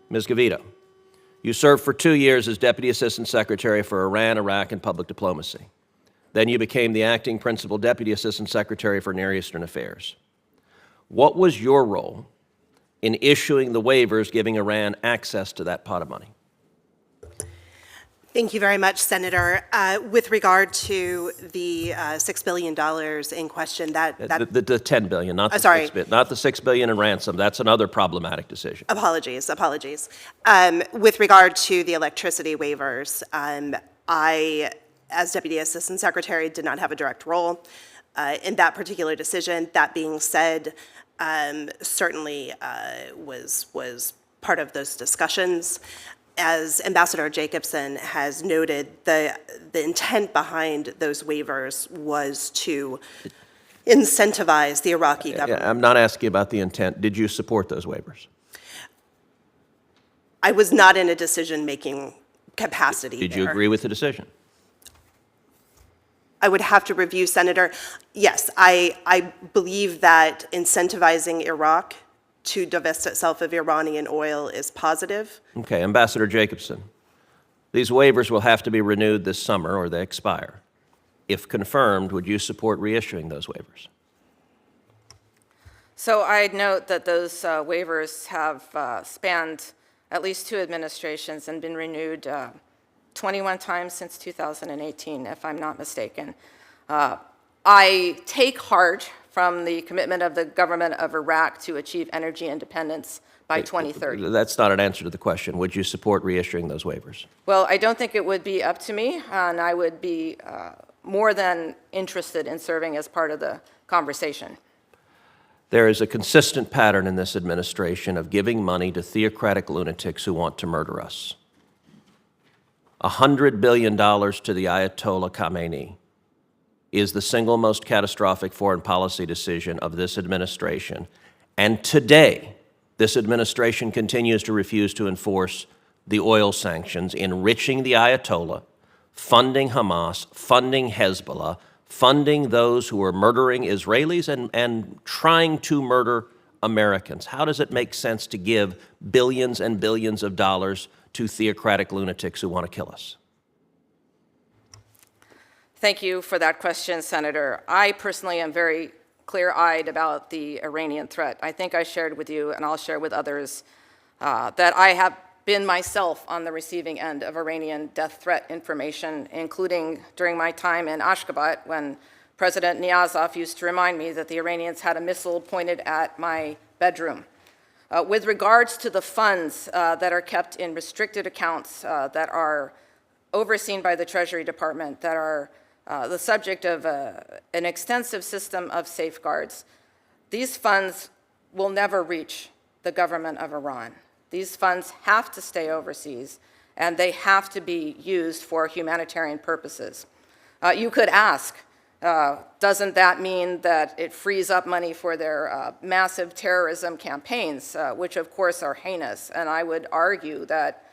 Ms. Gavito, you served for 2 years as Deputy Assistant Secretary for Iran, Iraq, and Public Diplomacy. Then you became the Acting Principal Deputy Assistant Secretary for Near Eastern Affairs. What was your role in issuing the waivers giving Iran access to that pot of money? Thank you very much, Senator. With regard to the $6 billion in question, the $10 billion, not the sorry. not the $6 billion in ransom. That's another problematic decision. Apologies. With regard to the electricity waivers, I, as Deputy Assistant Secretary, did not have a direct role in that particular decision. That being said, certainly was part of those discussions. As Ambassador Jacobson has noted, the intent behind those waivers was to incentivize the Iraqi government. I'm not asking about the intent. Did you support those waivers? I was not in a decision-making capacity. Did you agree with the decision? I would have to review, Senator. Yes, I believe that incentivizing Iraq to divest itself of Iranian oil is positive. Okay, Ambassador Jacobson, these waivers will have to be renewed this summer or they expire. If confirmed, would you support reissuing those waivers? So I'd note that those waivers have spanned at least 2 administrations and been renewed 21 times since 2018, if I'm not mistaken. I take heart from the commitment of the government of Iraq to achieve energy independence by 2030. That's not an answer to the question. Would you support reissuing those waivers? Well, I don't think it would be up to me, and I would be more than interested in serving as part of the conversation. There is a consistent pattern in this administration of giving money to theocratic lunatics who want to murder us. $100 billion to the Ayatollah Khamenei is the single most catastrophic foreign policy decision of this administration. And today, this administration continues to refuse to enforce the oil sanctions, enriching the Ayatollah, funding Hamas, funding Hezbollah, funding those who are murdering Israelis and trying to murder Americans. How does it make sense to give billions and billions of dollars to theocratic lunatics who want to kill us? Thank you for that question, Senator. I personally am very clear-eyed about the Iranian threat. I think I shared with you, and I'll share with others, that I have been myself on the receiving end of Iranian death threat information, including during my time in Ashgabat when President Niyazov used to remind me that the Iranians had a missile pointed at my bedroom. With regards to the funds that are kept in restricted accounts that are overseen by the Treasury Department, that are the subject of an extensive system of safeguards, these funds will never reach the government of Iran. These funds have to stay overseas, and they have to be used for humanitarian purposes. You could ask, doesn't that mean that it frees up money for their massive terrorism campaigns, which of course are heinous? And I would argue that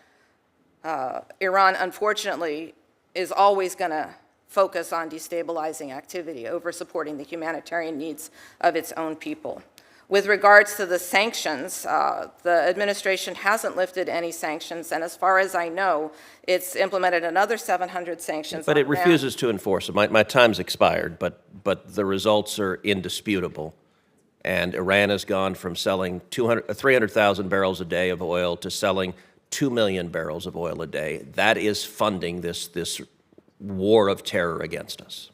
Iran, unfortunately, is always going to focus on destabilizing activity over supporting the humanitarian needs of its own people. With regards to the sanctions, the administration hasn't lifted any sanctions, and as far as I know, it's implemented another 700 sanctions. But it refuses to enforce it. My time's expired, but the results are indisputable. And Iran has gone from selling 300,000 barrels a day of oil to selling 2 million barrels of oil a day. That is funding this war of terror against us.